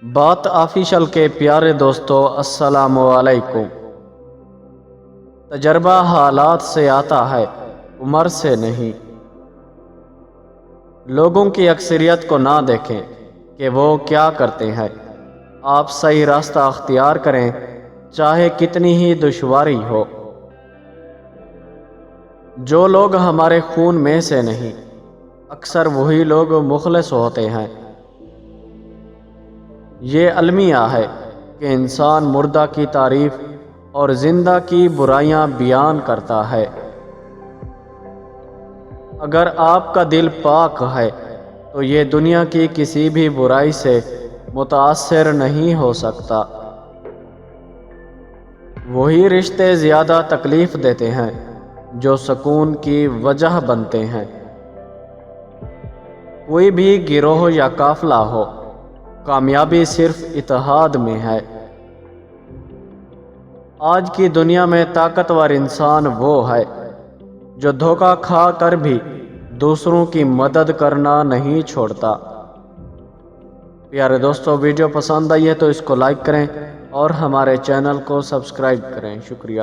بات آفیشل کے پیارے دوستو السلام علیکم۔ تجربہ حالات سے آتا ہے، عمر سے نہیں۔ لوگوں کی اکثریت کو نہ دیکھیں کہ وہ کیا کرتے ہیں، آپ صحیح راستہ اختیار کریں چاہے کتنی ہی دشواری ہو۔ جو لوگ ہمارے خون میں سے نہیں، اکثر وہی لوگ مخلص ہوتے ہیں۔ یہ المیہ ہے کہ انسان مردہ کی تعریف اور زندہ کی برائیاں بیان کرتا ہے۔ اگر آپ کا دل پاک ہے تو یہ دنیا کی کسی بھی برائی سے متاثر نہیں ہو سکتا۔ وہی رشتے زیادہ تکلیف دیتے ہیں جو سکون کی وجہ بنتے ہیں۔ کوئی بھی گروہ یا قافلہ ہو، کامیابی صرف اتحاد میں ہے۔ آج کی دنیا میں طاقتور انسان وہ ہے جو دھوکہ کھا کر بھی دوسروں کی مدد کرنا نہیں چھوڑتا۔ پیارے دوستو، ویڈیو پسند آئی ہے تو اس کو لائک کریں اور ہمارے چینل کو سبسکرائب کریں۔ شکریہ۔